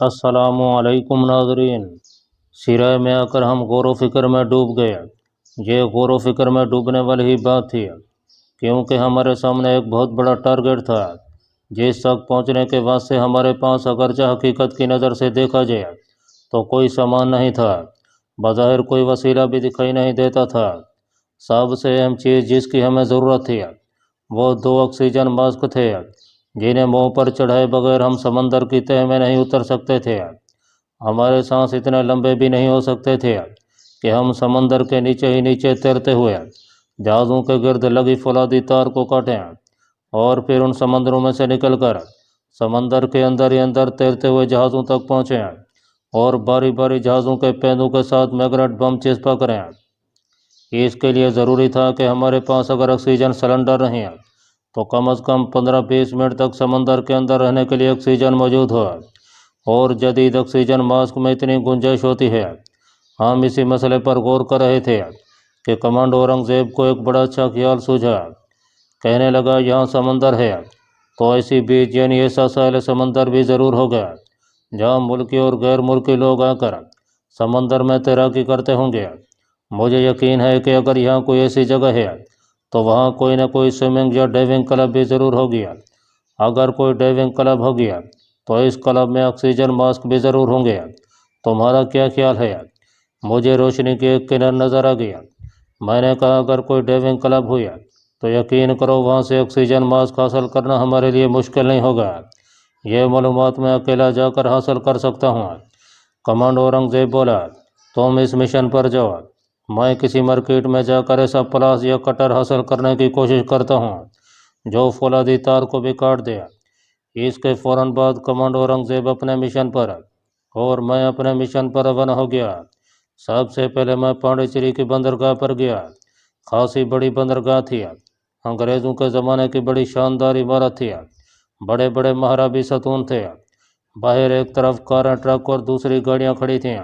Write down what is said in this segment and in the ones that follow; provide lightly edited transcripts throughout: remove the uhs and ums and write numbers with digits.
अस्सलाम वालेकुम नाज़रीन। सिराय में आकर हम गौर व फिक्र में डूब गए। ये गौर व फिक्र में डूबने वाली ही बात थी, क्योंकि हमारे सामने एक बहुत बड़ा टारगेट था जिस तक पहुंचने के वास्ते हमारे पास अगरचे हकीकत की नज़र से देखा जाए तो कोई सामान नहीं था, बज़ाहिर कोई वसीला भी दिखाई नहीं देता था। सबसे अहम चीज़ जिसकी हमें ज़रूरत थी वो 2 ऑक्सीजन मास्क थे, जिन्हें मुंह पर चढ़ाए बगैर हम समंदर की तह में नहीं उतर सकते थे। हमारे सांस इतने लंबे भी नहीं हो सकते थे कि हम समंदर के नीचे ही नीचे तैरते हुए जहाज़ों के गिर्द लगी फौलादी तार को काटें और फिर उन समंदरों में से निकलकर समंदर के अंदर ही अंदर तैरते हुए जहाज़ों तक पहुँचें और बारी बारी जहाज़ों के पेंदों के साथ मैग्नेट बम चिपका करें। इसके लिए ज़रूरी था कि हमारे पास अगर ऑक्सीजन सिलेंडर नहीं तो कम से कम 15-20 मिनट तक समंदर के अंदर रहने के लिए ऑक्सीजन मौजूद हो, और जदीद ऑक्सीजन मास्क में इतनी गुंजाइश होती है। हम इसी मसले पर गौर कर रहे थे कि कमांडो औरंगज़ेब को एक बड़ा अच्छा ख्याल सूझा। कहने लगा, यहाँ समंदर है तो ऐसी बीच यानी ऐसा साहिल समंदर भी ज़रूर होगा जहाँ मुल्की और गैर मुल्की लोग आकर समंदर में तैराकी करते होंगे। मुझे यकीन है कि अगर यहाँ कोई ऐसी जगह है तो वहाँ कोई ना कोई स्विमिंग या डाइविंग क्लब भी ज़रूर होगी। अगर कोई डाइविंग क्लब हो गया तो इस क्लब में ऑक्सीजन मास्क भी ज़रूर होंगे। तुम्हारा क्या ख्याल है? मुझे रोशनी की एक किरण नज़र आ गया। मैंने कहा, अगर कोई डाइविंग क्लब हुआ तो यकीन करो वहाँ से ऑक्सीजन मास्क हासिल करना हमारे लिए मुश्किल नहीं होगा। यह मालूमात मैं अकेला जाकर हासिल कर सकता हूँ। कमांडो औरंगज़ेब बोला, तुम इस मिशन पर जाओ, मैं किसी मार्केट में जाकर ऐसा प्लास या कटर हासिल करने की कोशिश करता हूँ जो फौलादी तार को भी काट दे। इसके फ़ौरन बाद कमांडो औरंगज़ेब अपने मिशन पर और मैं अपने मिशन पर रवाना हो गया। सबसे पहले मैं पांडिचेरी की बंदरगाह पर गया। खासी बड़ी बंदरगाह थी, अंग्रेज़ों के ज़माने की बड़ी शानदार इमारत थी, बड़े बड़े महाराबी सतून थे। बाहर एक तरफ कारें, ट्रक और दूसरी गाड़ियाँ खड़ी थीं।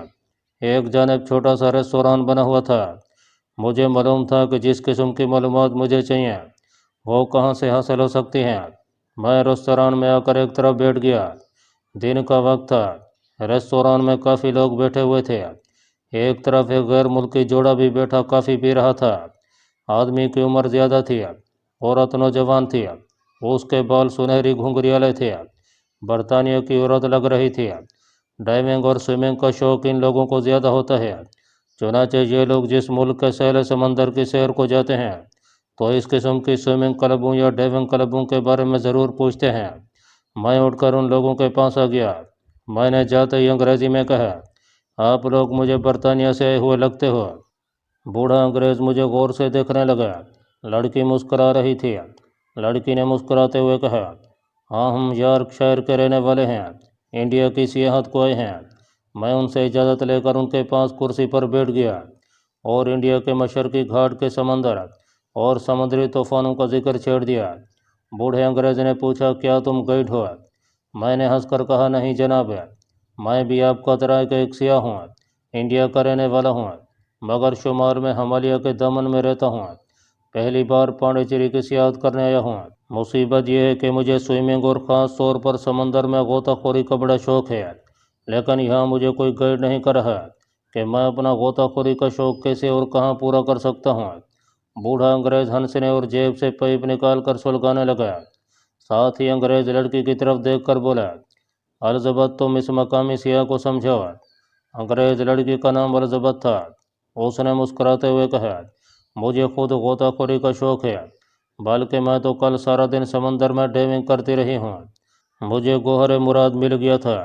एक जानिब छोटा सा रेस्तोरां बना हुआ था। मुझे मालूम था कि जिस किस्म की मालूमात मुझे चाहिए वो कहाँ से हासिल हो सकती हैं। मैं रेस्तोरां में आकर एक तरफ बैठ गया। दिन का वक्त था। रेस्तोरां में काफ़ी लोग बैठे हुए थे। एक तरफ एक गैर मुल्की जोड़ा भी बैठा काफ़ी पी रहा था। आदमी की उम्र ज़्यादा थी, औरत नौजवान थी। उसके बाल सुनहरी घुंघरियाले थे। बरतानिया की औरत लग रही थी। डाइविंग और स्विमिंग का शौक इन लोगों को ज़्यादा होता है। चुनाचे ये लोग जिस मुल्क के सहले समंदर की सैर को जाते हैं तो इस किस्म की स्विमिंग क्लबों या डाइविंग क्लबों के बारे में ज़रूर पूछते हैं। मैं उठकर उन लोगों के पास आ गया। मैंने जाते ही अंग्रेज़ी में कहा, आप लोग मुझे बरतानिया से आए हुए लगते हो। बूढ़ा अंग्रेज़ मुझे गौर से देखने लगा। लड़की मुस्करा रही थी। लड़की ने मुस्कुराते हुए कहा, हाँ, हम यॉर्कशायर के रहने वाले हैं, इंडिया की सियाहत को आए हैं। मैं उनसे इजाज़त लेकर उनके पास कुर्सी पर बैठ गया और इंडिया के मशरक़ी घाट के समंदर और समुद्री तूफ़ानों का जिक्र छेड़ दिया। बूढ़े अंग्रेज़ ने पूछा, क्या तुम गाइड हो? मैंने हंसकर कहा, नहीं जनाब, मैं भी आपका तरह का एक सियाह हूँ, इंडिया का रहने वाला हूँ, मगर शुमार में हिमालय के दामन में रहता हूँ। पहली बार पांडिचेरी की सियाहत करने आया हूँ। मुसीबत यह है कि मुझे स्विमिंग और ख़ास तौर पर समंदर में गोताखोरी का बड़ा शौक़ है, लेकिन यहाँ मुझे कोई गाइड नहीं कर रहा कि मैं अपना गोताखोरी का शौक़ कैसे और कहाँ पूरा कर सकता हूँ। बूढ़ा अंग्रेज़ हंसने और जेब से पाइप निकाल कर सुलगाने लगा। साथ ही अंग्रेज़ लड़की की तरफ देखकर बोला, अलिज़ाबेथ, तुम इस मकामी सियाह को समझाओ। अंग्रेज़ लड़की का नाम अलिज़ाबेथ था। उसने मुस्कुराते हुए कहा, मुझे खुद गोताखोरी का शौक़ है, बल्कि मैं तो कल सारा दिन समंदर में डाइविंग करती रही हूँ। मुझे गोहर मुराद मिल गया था।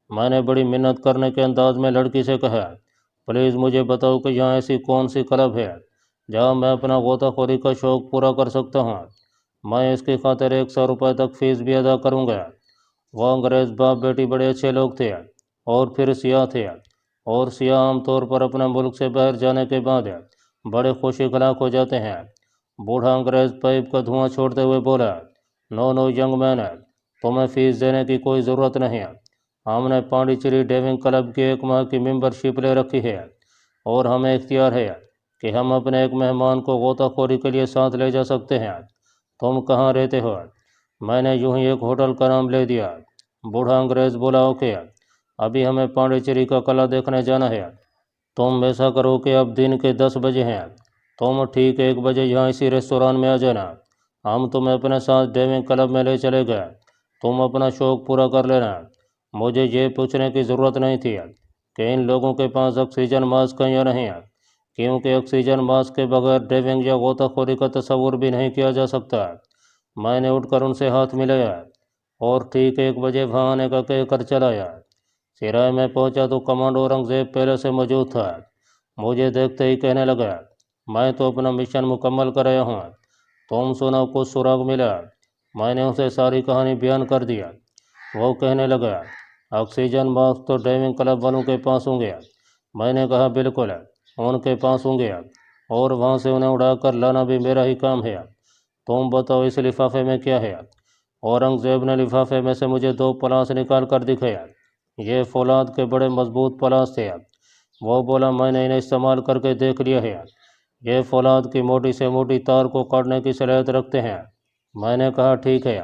मैंने बड़ी मिन्नत करने के अंदाज में लड़की से कहा, प्लीज़ मुझे बताओ कि यहाँ ऐसी कौन सी क्लब है जहाँ मैं अपना गोताखोरी का शौक़ पूरा कर सकता हूँ। मैं इसकी खातिर 100 रुपये तक फ़ीस भी अदा करूँगा। वह अंग्रेज़ बाप बेटी बड़े अच्छे लोग थे और फिर सियाह थे, और सियाह आमतौर पर अपने मुल्क से बाहर जाने के बाद बड़े खुश अखलाक हो जाते हैं। बूढ़ा अंग्रेज़ पाइप का धुआं छोड़ते हुए बोला, नो नो यंग मैन, तुम्हें फ़ीस देने की कोई ज़रूरत नहीं। हमने पांडिचेरी डाइविंग क्लब की 1 माह की मेंबरशिप ले रखी है और हमें इख्तियार है कि हम अपने एक मेहमान को गोताखोरी के लिए साथ ले जा सकते हैं। तुम कहाँ रहते हो? मैंने यूं ही एक होटल का नाम ले दिया। बूढ़ा अंग्रेज़ बोला, ओके, अभी हमें पांडिचेरी का कला देखने जाना है। तुम ऐसा करो कि अब दिन के 10 बजे हैं, तुम ठीक 1 बजे यहाँ इसी रेस्तोरां में आ जाना। हम तुम्हें अपने साथ डाइविंग क्लब में ले चले गए, तुम अपना शौक पूरा कर लेना। मुझे ये पूछने की ज़रूरत नहीं थी कि इन लोगों के पास ऑक्सीजन मास्क है या नहीं, क्योंकि ऑक्सीजन मास्क के बगैर डाइविंग या गोताखोरी का तस्वुर भी नहीं किया जा सकता। मैंने उठकर उनसे हाथ मिलाया और ठीक 1 बजे वहाँ आने का कहकर चलाया। सिराय में पहुंचा तो कमांडो औरंगजेब पहले से मौजूद था। मुझे देखते ही कहने लगा, मैं तो अपना मिशन मुकम्मल कर आया हूँ, तुम सुनाओ कुछ सुराग मिला। मैंने उसे सारी कहानी बयान कर दिया। वो कहने लगा, ऑक्सीजन मास्क तो डाइविंग क्लब वालों के पास होंगे। मैंने कहा, बिल्कुल उनके पास होंगे, और वहाँ से उन्हें उड़ाकर लाना भी मेरा ही काम है। तुम बताओ इस लिफाफे में क्या है। औरंगजेब ने लिफाफे में से मुझे 2 पलास निकाल कर दिखाया। ये फौलाद के बड़े मजबूत पलास थे। वो बोला, मैंने इन्हें इस्तेमाल करके देख लिया है, ये फौलाद की मोटी से मोटी तार को काटने की सलाहियत रखते हैं। मैंने कहा, ठीक है,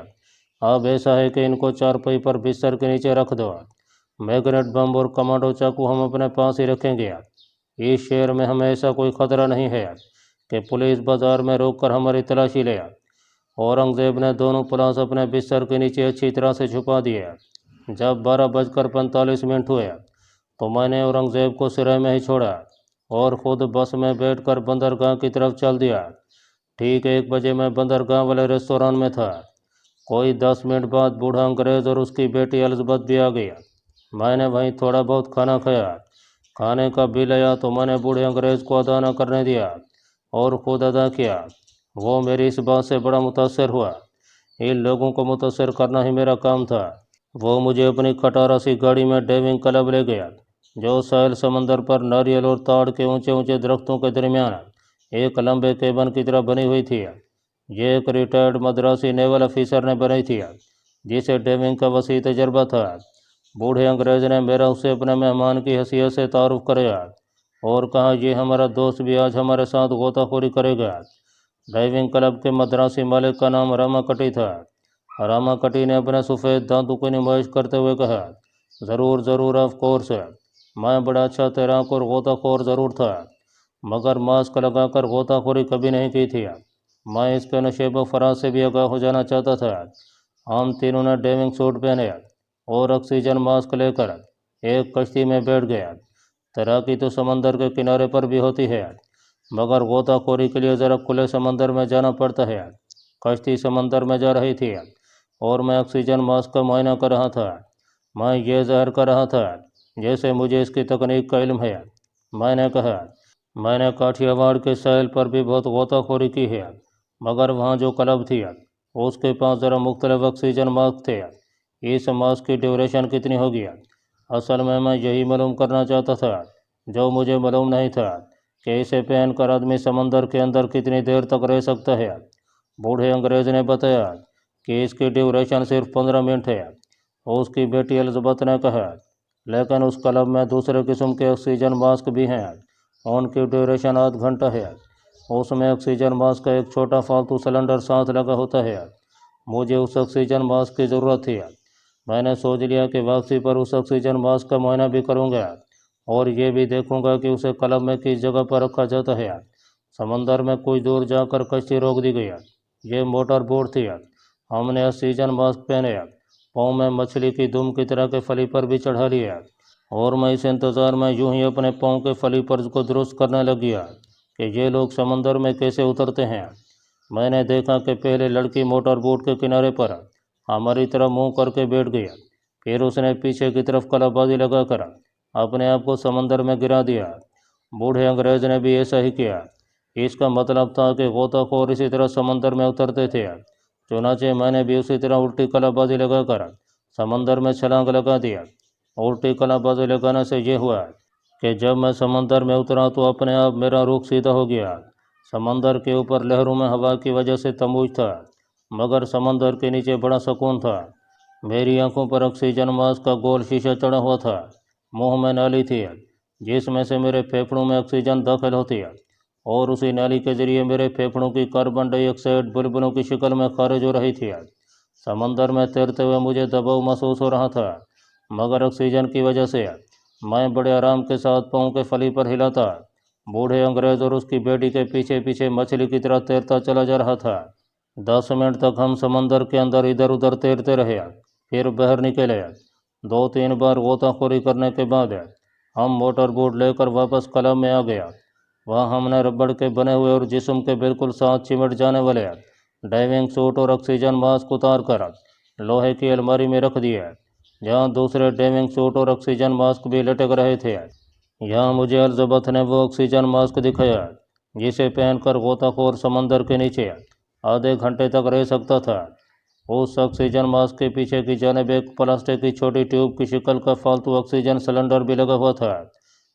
अब ऐसा है कि इनको चारपाई पर बिस्तर के नीचे रख दो। मैग्नेट बम और कमांडो चाकू हम अपने पास ही रखेंगे। इस शहर में हमें ऐसा कोई खतरा नहीं है कि पुलिस बाजार में रोक कर हमारी तलाशी ले। औरंगजेब ने दोनों पलास अपने बिस्तर के नीचे अच्छी तरह से छुपा दिए। जब 12:45 हुए तो मैंने औरंगजेब को सिराय में ही छोड़ा और ख़ुद बस में बैठकर बंदरगाह की तरफ चल दिया। ठीक 1 बजे मैं बंदरगाह वाले रेस्तोरां में था। कोई 10 मिनट बाद बूढ़ा अंग्रेज़ और उसकी बेटी एलिज़ाबेथ भी आ गई। मैंने वहीं थोड़ा बहुत खाना खाया। खाने का बिल आया तो मैंने बूढ़े अंग्रेज़ को अदा न करने दिया और ख़ुद अदा किया। वो मेरी इस बात से बड़ा मुतासर हुआ। इन लोगों को मुतासर करना ही मेरा काम था। वो मुझे अपनी खटारा सी गाड़ी में डाइविंग क्लब ले गया, जो साहिल समंदर पर नारियल और ताड़ के ऊंचे ऊंचे दरख्तों के दरमियान एक लंबे केबन की तरह बनी हुई थी। ये एक रिटायर्ड मद्रासी नेवल ऑफिसर ने बनाई थी, जिसे डाइविंग का वसी तजर्बा था। बूढ़े अंग्रेज़ ने मेरा उसे अपने मेहमान की हैसियत से तारुफ कराया और कहा, ये हमारा दोस्त भी आज हमारे साथ गोताखोरी करेगा। डाइविंग क्लब के मद्रासी मालिक का नाम रामाकटी था। रामाकटी ने अपने सफ़ेद दांतों की नुमाइश करते हुए कहा, ज़रूर ज़रूर, ऑफ कोर्स, मैं बड़ा अच्छा तैराक और गोताखोर ज़रूर था, मगर मास्क लगाकर गोताखोरी कभी नहीं की थी। मैं इसके नशेब फराज से भी आगाह हो जाना चाहता था। हम तीनों ने डाइविंग सूट पहने और ऑक्सीजन मास्क लेकर एक कश्ती में बैठ गया। तैराकी तो समंदर के किनारे पर भी होती है, मगर गोताखोरी के लिए ज़रा खुले समंदर में जाना पड़ता है। कश्ती समंदर में जा रही थी और मैं ऑक्सीजन मास्क का मुआयना कर रहा था। मैं ये ज़ाहिर कर रहा था जैसे मुझे इसकी तकनीक का इल्म है। मैंने कहा, मैंने काठियावाड़ के साहिल पर भी बहुत गोताखोरी की है, मगर वहाँ जो क्लब थी उसके पास ज़रा मुख्तलिफ ऑक्सीजन मास्क थे। इस मास्क की ड्यूरेशन कितनी होगी? असल में मैं यही मालूम करना चाहता था जो मुझे मालूम नहीं था, कि इसे पहनकर आदमी समंदर के अंदर कितनी देर तक रह सकता है। बूढ़े अंग्रेज़ ने बताया कि इसकी ड्यूरेशन सिर्फ 15 मिनट है। उसकी बेटी एलिज़ाबेथ ने कहा, लेकिन उस क्लब में दूसरे किस्म के ऑक्सीजन मास्क भी हैं, उनकी ड्यूरेशन आध घंटा है। उसमें ऑक्सीजन मास्क का एक छोटा फालतू सिलेंडर साथ लगा होता है। मुझे उस ऑक्सीजन मास्क की ज़रूरत थी। मैंने सोच लिया कि वापसी पर उस ऑक्सीजन मास्क का मुआयना भी करूँगा और ये भी देखूँगा कि उसे क्लब में किस जगह पर रखा जाता है। समंदर में कुछ दूर जाकर कश्ती रोक दी गई। ये मोटर बोट थी। हमने ऑक्सीजन मास्क पहने, पाँव में मछली की दुम की तरह के फली पर भी चढ़ा लिया और मैं इस इंतज़ार में यूं ही अपने पाँव के फली पर को दुरुस्त करने लग गया कि ये लोग समंदर में कैसे उतरते हैं। मैंने देखा कि पहले लड़की मोटर बोट के किनारे पर हमारी तरफ मुंह करके बैठ गई, फिर उसने पीछे की तरफ कलाबाजी लगाकर अपने आप को समंदर में गिरा दिया। बूढ़े अंग्रेज़ ने भी ऐसा ही किया। इसका मतलब था कि गोताखोर इसी तरह समंदर में उतरते थे। चुनाचे मैंने भी उसी तरह उल्टी कलाबाजी लगाकर समंदर में छलांग लगा दिया। उल्टी कलाबाजी लगाने से ये हुआ कि जब मैं समंदर में उतरा तो अपने आप मेरा रुख सीधा हो गया। समंदर के ऊपर लहरों में हवा की वजह से तमूज था, मगर समंदर के नीचे बड़ा सुकून था। मेरी आंखों पर ऑक्सीजन मास्क का गोल शीशा चढ़ा हुआ था। मुंह में नाली थी जिसमें से मेरे फेफड़ों में ऑक्सीजन दाखिल होती है और उसी नाली के जरिए मेरे फेफड़ों की कार्बन डाइऑक्साइड बुलबुलों की शक्ल में खारिज हो रही थी। समंदर में तैरते हुए मुझे दबाव महसूस हो रहा था मगर ऑक्सीजन की वजह से मैं बड़े आराम के साथ पाँव के फली पर हिला था। बूढ़े अंग्रेज और उसकी बेटी के पीछे पीछे मछली की तरह तैरता चला जा रहा था। 10 मिनट तक हम समंदर के अंदर इधर उधर तैरते रहे, फिर बाहर निकले। 2-3 बार गोताखोरी करने के बाद हम मोटर बोट लेकर वापस क्लब में आ गया। वहाँ हमने रबड़ के बने हुए और जिस्म के बिल्कुल साथ चिमट जाने वाले डाइविंग सूट और ऑक्सीजन मास्क उतार कर लोहे की अलमारी में रख दिए, जहाँ दूसरे डाइविंग सूट और ऑक्सीजन मास्क भी लटक रहे थे। यहाँ मुझे एलिजाबेथ ने वो ऑक्सीजन मास्क दिखाया जिसे पहनकर गोताखोर समंदर के नीचे आधे घंटे तक रह सकता था। उस ऑक्सीजन मास्क के पीछे की जानिब एक प्लास्टिक की छोटी ट्यूब की शक्ल का फालतू ऑक्सीजन सिलेंडर भी लगा हुआ था।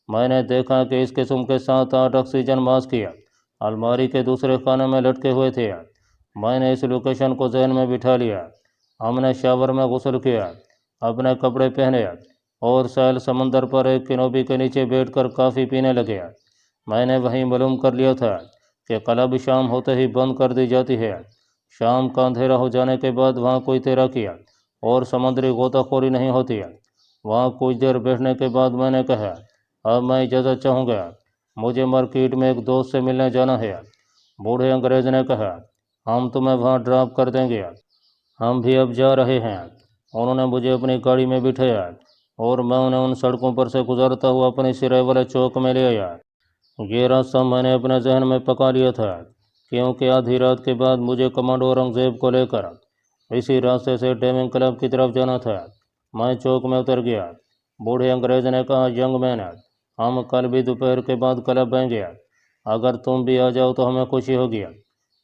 मैंने देखा कि इस किस्म के 7-8 ऑक्सीजन मास्क अलमारी के दूसरे खाने में लटके हुए थे। मैंने इस लोकेशन को जहन में बिठा लिया। हमने शावर में गुस्ल किया, अपने कपड़े पहने और साहिल समंदर पर एक किनोबी के नीचे बैठकर काफ़ी पीने लगे। मैंने वहीं मालूम कर लिया था कि क्लब शाम होते ही बंद कर दी जाती है। शाम का अंधेरा हो जाने के बाद वहाँ कोई तैराकी और समुद्री गोताखोरी नहीं होती। वहाँ कुछ देर बैठने के बाद मैंने कहा, अब मैं इजाज़त चाहूँगा, मुझे मार्केट में एक दोस्त से मिलने जाना है। बूढ़े अंग्रेज ने कहा, हम तुम्हें वहाँ ड्रॉप कर देंगे, हम भी अब जा रहे हैं। उन्होंने मुझे अपनी गाड़ी में बिठाया और मैं उन्हें उन सड़कों पर से गुजरता हुआ अपने सिराय वाले चौक में ले आया। ये रास्ता मैंने अपने जहन में पका लिया था, क्योंकि आधी रात के बाद मुझे कमांडो औरंगजेब को लेकर इसी रास्ते से डाइविंग क्लब की तरफ जाना था। मैं चौक में उतर गया। बूढ़े अंग्रेज ने कहा, यंग मैन, हम कल भी दोपहर के बाद क्लब आएंगे, अगर तुम भी आ जाओ तो हमें खुशी होगी।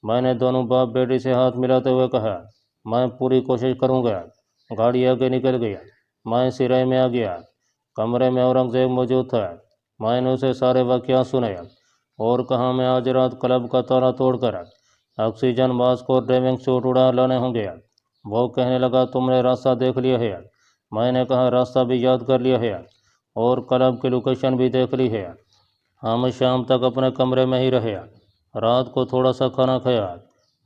मैंने दोनों बाप बेटी से हाथ मिलाते हुए कहा, मैं पूरी कोशिश करूँगा। गाड़ी आगे निकल गई। मैं सिराय में आ गया। कमरे में औरंगजेब मौजूद था। मैंने उसे सारे वाक़यात सुने और कहा, मैं आज रात क्लब का ताला तोड़कर ऑक्सीजन मास्क और डाइविंग सूट उड़ा लाने होंगे। वो कहने लगा, तुमने रास्ता देख लिया है? मैंने कहा, रास्ता भी याद कर लिया है और क्लब की लोकेशन भी देख ली है। हम शाम तक अपने कमरे में ही रहे। रात को थोड़ा सा खाना खाया,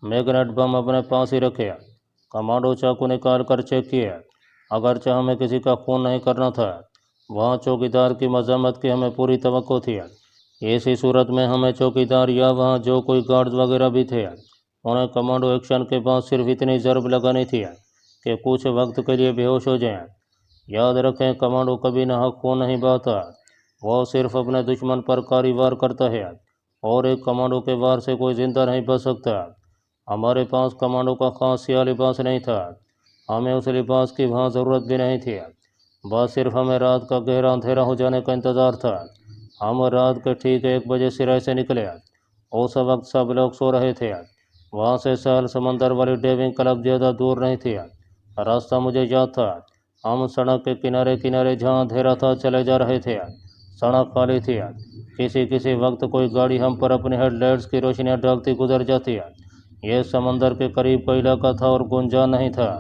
मैग्नेट बम अपने पास ही रखे, कमांडो चाकू निकाल कर चेक किए, अगरचे हमें किसी का खून नहीं करना था। वहाँ चौकीदार की मज़ामत की हमें पूरी तवक्को थी। ऐसी सूरत में हमें चौकीदार या वहाँ जो कोई गार्ड वगैरह भी थे, उन्हें कमांडो एक्शन के बाद सिर्फ इतनी ज़रब लगानी थी कि कुछ वक्त के लिए बेहोश हो जाएं। याद रखें, कमांडो कभी नाहक खून नहीं बहाता, वो सिर्फ अपने दुश्मन पर कारी वार करता है और एक कमांडो के वार से कोई जिंदा नहीं बच सकता। हमारे पास कमांडो का खास सियाह लिबास नहीं था, हमें उस लिबास की वहाँ ज़रूरत भी नहीं थी, बस सिर्फ हमें रात का गहरा अंधेरा हो जाने का इंतज़ार था। हम रात के ठीक 1 बजे सिराय से निकले। उस वक्त सब लोग सो रहे थे। वहाँ से साहिल समंदर वाली डाइविंग क्लब ज़्यादा दूर नहीं थी। रास्ता मुझे याद था। हम सड़क के किनारे किनारे जहाँ अंधेरा था चले जा रहे थे। सड़क खाली थी। किसी किसी वक्त कोई गाड़ी हम पर अपनी हेडलाइट्स की रोशनियाँ डालती गुजर जाती। यह समंदर के करीब का इलाका था और गुंजान नहीं था।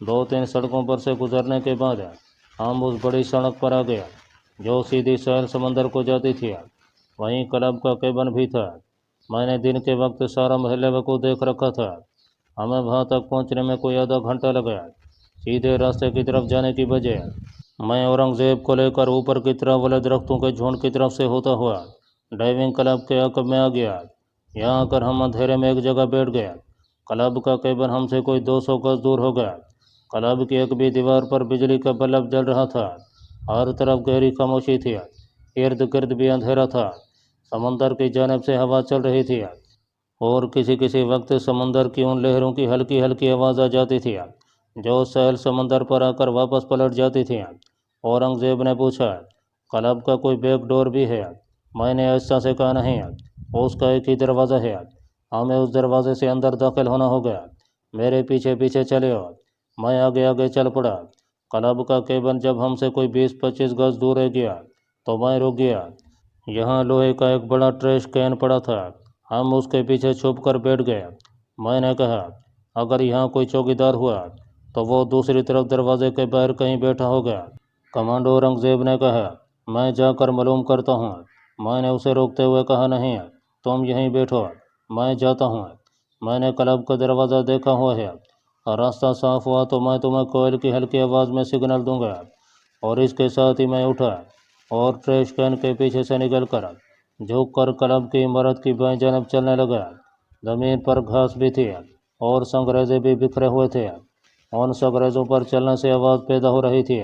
2-3 सड़कों पर से गुजरने के बाद हम उस बड़ी सड़क पर आ गए जो सीधी साहिल समंदर को जाती थी। वहीं क्लब का केबिन भी था। मैंने दिन के वक्त सारा महल को देख रखा था। हमें वहां तक पहुंचने में कोई आधा घंटा लगा। सीधे रास्ते की तरफ जाने की बजाय मैं औरंगजेब को लेकर ऊपर की तरफ वाले दरख्तों के झुंड की तरफ से होता हुआ डाइविंग क्लब के अकब में आ गया। यहाँ आकर हम अंधेरे में एक जगह बैठ गए। क्लब का केबिन हमसे कोई 200 गज दूर होगा। क्लब की एक भी दीवार पर बिजली का बल्ब जल रहा था। हर तरफ गहरी खामोशी थी। इर्द गिर्द भी अंधेरा था। समंदर की जानिब से हवा चल रही थी और किसी किसी वक्त समंदर की उन लहरों की हल्की हल्की आवाज़ आ जाती थी जो साहिल समंदर पर आकर वापस पलट जाती थी। औरंगजेब ने पूछा, क्लब का कोई बैक डोर भी है? मैंने ऐसा से कहा, नहीं, उसका एक ही दरवाज़ा है, हमें उस दरवाजे से अंदर दाखिल होना होगा। मेरे पीछे पीछे चले और मैं आगे आगे चल पड़ा। क्लब का केबिन जब हमसे कोई 20-25 गज दूर रह गया तो मैं रुक गया। यहाँ लोहे का एक बड़ा ट्रैश कैन पड़ा था। हम उसके पीछे छुप कर बैठ गए। मैंने कहा, अगर यहाँ कोई चौकीदार हुआ तो वो दूसरी तरफ दरवाजे के बाहर कहीं बैठा होगा। कमांडो औरंगजेब ने कहा, मैं जाकर मालूम करता हूँ। मैंने उसे रोकते हुए कहा, नहीं, तुम यहीं बैठो, मैं जाता हूँ। मैंने क्लब का दरवाज़ा देखा हुआ है और रास्ता साफ हुआ तो मैं तुम्हें कोयल की हल्की आवाज़ में सिग्नल दूंगा। اور اس کے ساتھ ہی میں اٹھا اور ٹریش کین کے پیچھے سے نکل کر جھک کر کلب کی عمارت کی بائیں جانب چلنے لگا۔ زمین پر گھاس بھی تھی اور سنگریزے بھی بکھرے ہوئے تھے۔ ان سنگریزوں پر چلنے سے آواز پیدا ہو رہی تھی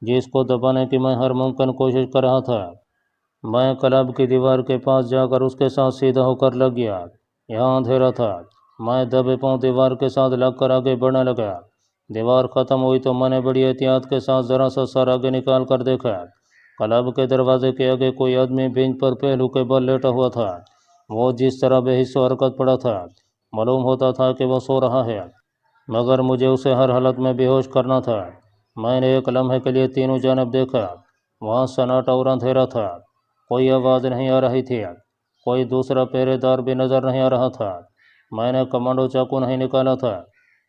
جس کو دبانے کی میں ہر ممکن کوشش کر رہا تھا۔ میں کلب کی دیوار کے پاس جا کر اس کے ساتھ سیدھا ہو کر لگ گیا۔ یہاں اندھیرا تھا۔ میں دبے پاؤں دیوار کے ساتھ لگ کر آگے بڑھنے لگا۔ دیوار ختم ہوئی تو میں نے بڑی احتیاط کے ساتھ ذرا سا سر آگے نکال کر دیکھا۔ کلب کے دروازے کے آگے کوئی آدمی بینچ پر پہلو کے بل لیٹا ہوا تھا۔ وہ جس طرح بے حس و حرکت پڑا تھا، معلوم ہوتا تھا کہ وہ سو رہا ہے، مگر مجھے اسے ہر حالت میں بے ہوش کرنا تھا۔ میں نے ایک لمحے کے لیے تینوں جانب دیکھا۔ وہاں سناٹا اور اندھیرا تھا۔ کوئی آواز نہیں آ رہی تھی۔ کوئی دوسرا پہرے دار بھی نظر نہیں آ رہا تھا۔ میں نے کمانڈو چاقو نہیں نکالا تھا،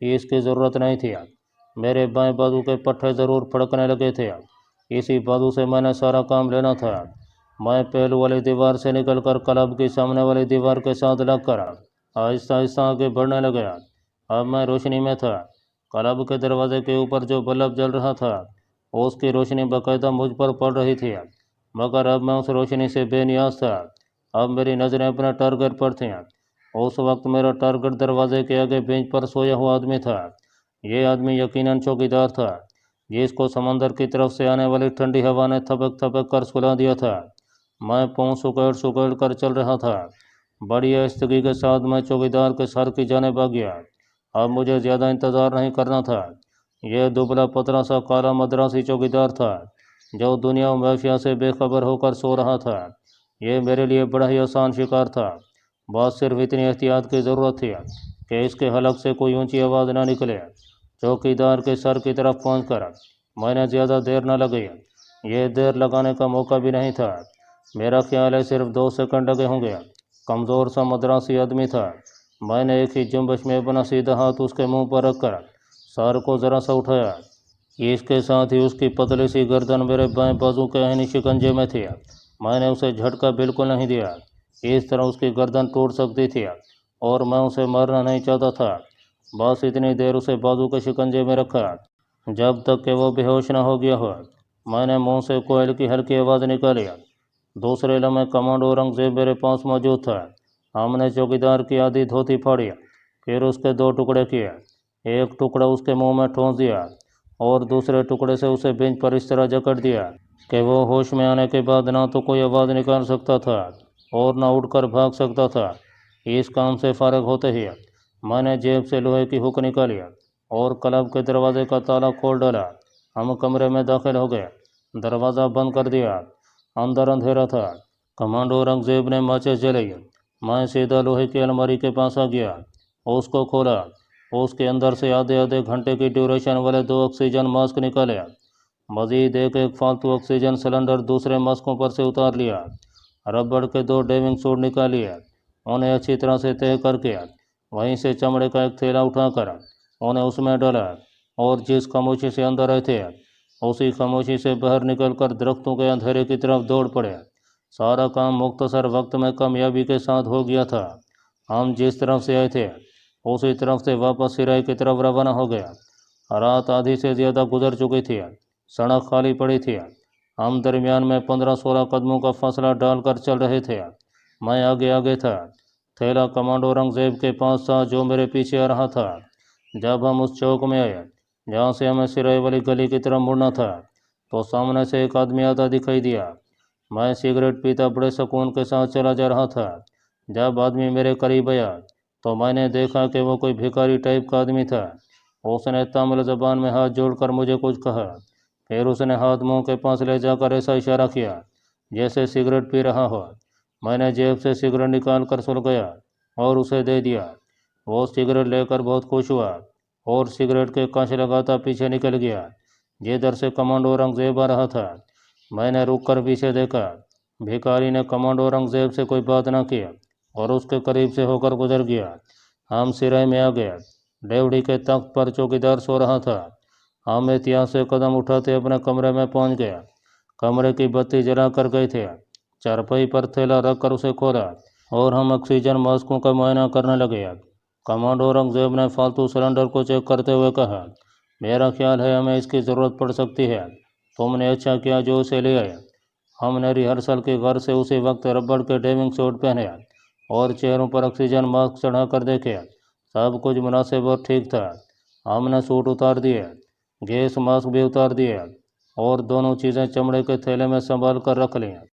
اس کی ضرورت نہیں تھی۔ میرے بائیں بازو کے پٹھے ضرور پھڑکنے لگے تھے، اسی بازو سے میں نے سارا کام لینا تھا۔ میں پہلو والی دیوار سے نکل کر کلب کی سامنے والی دیوار کے ساتھ لگ کر آہستہ آہستہ آگے بڑھنے لگا۔ اب میں روشنی میں تھا۔ کلب کے دروازے کے اوپر جو بلب جل رہا تھا اس کی روشنی باقاعدہ مجھ پر پڑ رہی تھی، مگر اب میں اس روشنی سے بے نیاز تھا۔ اب میری نظریں اپنے ٹارگٹ پر تھیں۔ اس وقت میرا ٹارگٹ دروازے کے آگے بینچ پر سویا ہوا آدمی تھا۔ یہ آدمی یقیناً چوکیدار تھا، جس کو سمندر کی طرف سے آنے والی ٹھنڈی ہوا نے تھپک تھپک کر سلا دیا تھا۔ میں پاؤں سکیڑ کر چل رہا تھا۔ بڑی آہستگی کے ساتھ میں چوکیدار کے سر کی جانب آ گیا۔ اب مجھے زیادہ انتظار نہیں کرنا تھا۔ یہ دبلا پتلا سا کالا مدراسی چوکیدار تھا جو دنیا و معاشیہ سے بے خبر ہو کر سو رہا تھا۔ یہ میرے لیے بڑا ہی آسان شکار تھا۔ بس صرف اتنی احتیاط کی ضرورت تھی کہ اس کے حلق سے کوئی اونچی آواز نہ نکلے۔ چوکیدار کے سر کی طرف پہنچ کر میں نے زیادہ دیر نہ لگائی۔ یہ دیر لگانے کا موقع بھی نہیں تھا۔ میرا خیال ہے صرف 2 سیکنڈ لگے ہوں گے۔ کمزور سا مدراسی آدمی تھا۔ میں نے ایک ہی جنبش میں اپنا سیدھا ہاتھ اس کے منہ پر رکھ کر سر کو ذرا سا اٹھایا۔ اس کے ساتھ ہی اس کی پتلی سی گردن میرے بائیں بازو کے عینی شکنجے میں تھی۔ میں نے اسے جھٹکا بالکل نہیں دیا، اس طرح اس کی گردن ٹوٹ سکتی تھی اور میں اسے مارنا نہیں چاہتا تھا۔ بس اتنی دیر اسے بازو کے شکنجے میں رکھا جب تک کہ وہ بے ہوش نہ ہو گیا ہو۔ میں نے منہ سے کوئل کی ہلکی آواز نکالی۔ دوسرے لمحے کمانڈو اورنگزیب میرے پاس موجود تھا۔ ہم نے چوکیدار کی آدھی دھوتی پھاڑی، پھر اس کے 2 ٹکڑے کیے۔ ایک ٹکڑا اس کے منہ میں ٹھونس دیا اور دوسرے ٹکڑے سے اسے بینچ پر اس طرح جکڑ دیا کہ وہ ہوش میں آنے کے بعد نہ تو کوئی آواز نکال سکتا تھا اور نہ اٹھ کر بھاگ سکتا تھا۔ اس کام سے فارغ ہوتے ہی میں نے جیب سے لوہے کی ہک نکالی اور کلب کے دروازے کا تالا کھول ڈالا۔ ہم کمرے میں داخل ہو گئے، دروازہ بند کر دیا۔ اندر اندھیرا تھا۔ کمانڈو اورنگزیب نے ماچس جلائی۔ میں سیدھا لوہے کی الماری کے پاس آ گیا، اس کو کھولا، اس کے اندر سے آدھے گھنٹے کی ڈیوریشن والے 2 آکسیجن ماسک نکالے، مزید ایک فالتو آکسیجن سلنڈر دوسرے ماسکوں پر سے اتار لیا، ربڑ کے 2 ڈائیونگ سوٹ نکالیے، انہیں اچھی طرح سے طے کر کے وہیں سے چمڑے کا ایک تھیلا اٹھا کر انہیں اس میں ڈالا اور جس خاموشی سے اندر آئے تھے اسی خاموشی سے باہر نکل کر درختوں کے اندھیرے کی طرف دوڑ پڑے۔ سارا کام مختصر وقت میں کامیابی کے ساتھ ہو گیا تھا۔ ہم جس طرف سے آئے تھے اسی طرف سے واپس سرائی کی طرف روانہ ہو گیا۔ رات آدھی سے زیادہ گزر چکی تھی، سڑک خالی پڑی تھی۔ ہم درمیان میں 15-16 قدموں کا فاصلہ ڈال کر چل رہے تھے۔ میں آگے تھا، تھیلا کمانڈو اورنگزیب کے پاس تھا جو میرے پیچھے آ رہا تھا۔ جب ہم اس چوک میں آئے جہاں سے ہمیں سرائی والی گلی کی طرف مڑنا تھا تو سامنے سے ایک آدمی آتا دکھائی دیا۔ میں سگریٹ پیتا بڑے سکون کے ساتھ چلا جا رہا تھا۔ جب آدمی میرے قریب آیا تو میں نے دیکھا کہ وہ کوئی بھکاری ٹائپ کا آدمی تھا۔ اس نے تامل زبان میں ہاتھ جوڑ کر مجھے کچھ کہا، پھر اس نے ہاتھ منہ کے پاس لے جا کر ایسا اشارہ کیا جیسے سگریٹ پی رہا ہو۔ میں نے جیب سے سگریٹ نکال کر سلگایا اور اسے دے دیا۔ وہ سگریٹ لے کر بہت خوش ہوا اور سگریٹ کے کش لگاتا پیچھے نکل گیا جدھر سے کمانڈو اورنگزیب آ رہا تھا۔ میں نے رک کر پیچھے دیکھا۔ بھکاری نے کمانڈو اورنگزیب سے کوئی بات نہ کی اور اس کے قریب سے ہو کر گزر گیا۔ ہم سرائی میں آ گئے۔ ڈیوڑی کے تخت پر چوکیدار سو رہا تھا۔ ہم احتیاط سے قدم اٹھاتے اپنے کمرے میں پہنچ گئے۔ کمرے کی بتی جلا کر گئے تھے۔ چارپائی پر تھیلا رکھ کر اسے کھولا اور ہم آکسیجن ماسکوں کا معائنہ کرنے لگے۔ کمانڈو اورنگزیب نے فالتو سلنڈر کو چیک کرتے ہوئے کہا، میرا خیال ہے ہمیں اس کی ضرورت پڑ سکتی ہے۔ تم نے اچھا کیا جو اسے لے آیا۔ ہم نے ریہرسل کے گھر سے اسی وقت ربڑ کے ڈائیونگ سوٹ پہنے اور چہروں پر آکسیجن ماسک چڑھا کر دیکھے۔ سب کچھ مناسب اور ٹھیک تھا۔ ہم نے سوٹ اتار دیے، گیس ماسک بھی اتار دیے اور دونوں چیزیں چمڑے کے تھیلے میں سنبھال کر رکھ لیں۔